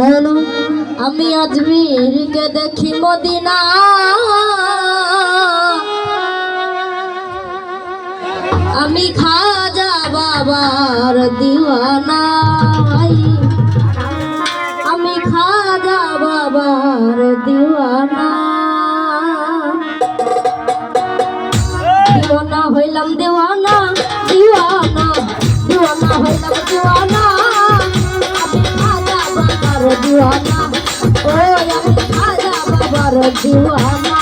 হলো আমি আজমিরকে দেখি মদিনা, আমি খাজা বাবার দিওয়ানা, আমি খাজা বাবার দিওয়ানা। দিওয়ানা হইলাম দিওয়ানা, দিওয়ানা দিওয়ানা হইলাম দিওয়ানা, আমি খাজা বাবার দিওয়ানা, ও আমি খাজা বাবার দিওয়ানা।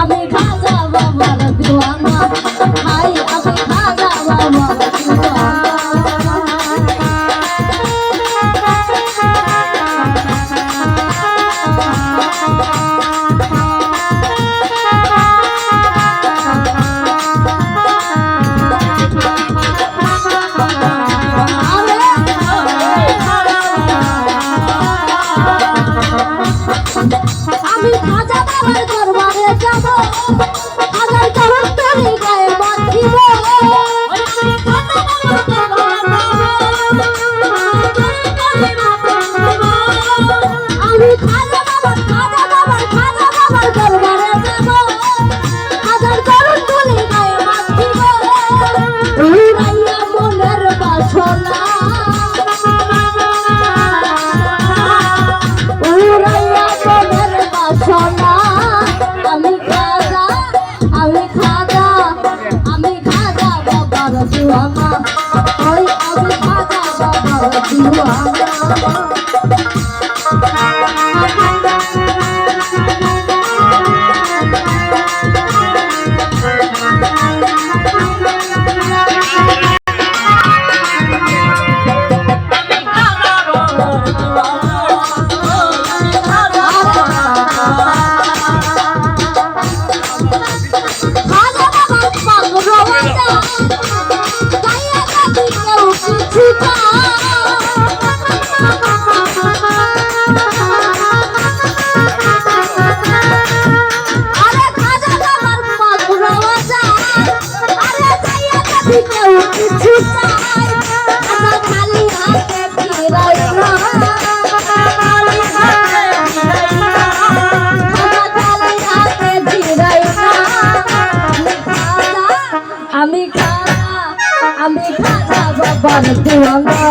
আমি খাজা বাবার দিওয়ানা, ভাই আমি খাজা বাবার দিওয়ানা।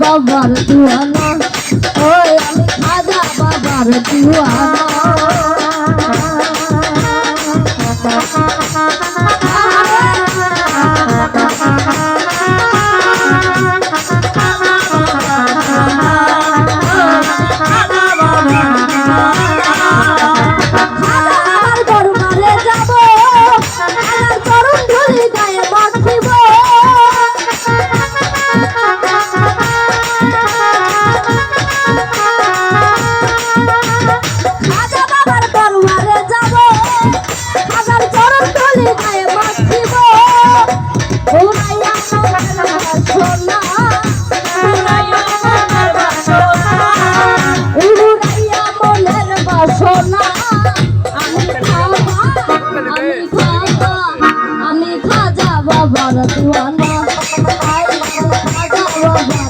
বাবার দিওয়ানা, ওই আমি খাজা বাবার দিওয়ানা। আমি খাজা বাবার দিওয়ানা হাই খাজা বাবার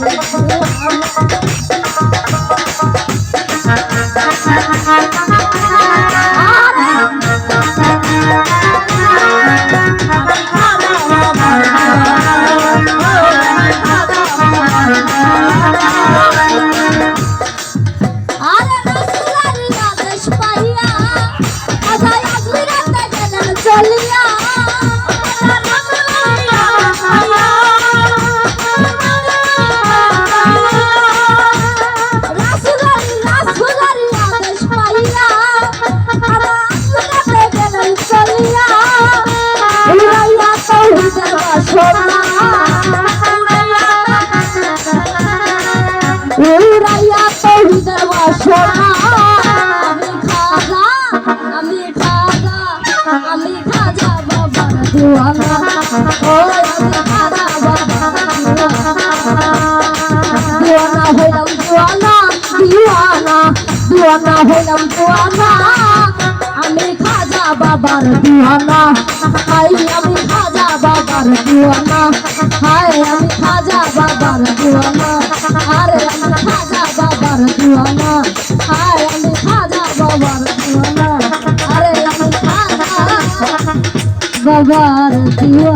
উড়াইয়া তৌহিদের বাসনা আমি খাজা বাবার দিওয়ানা ও আমি খাজা বাবার দিওয়ানা হইলাম দিওয়ানা হইলাম দিওয়ানা আমি খাজা বাবার দিওয়ানা হাই আমি খাজা বাবার দিওয়ানা হাই আমি খাজা বাবার দিওয়ানা আরে আমি খাজা বাবার দিওয়ানা হাই আমি খাজা বাবার দিওয়ানা আরে আমি খাজা বাবার দিওয়ানা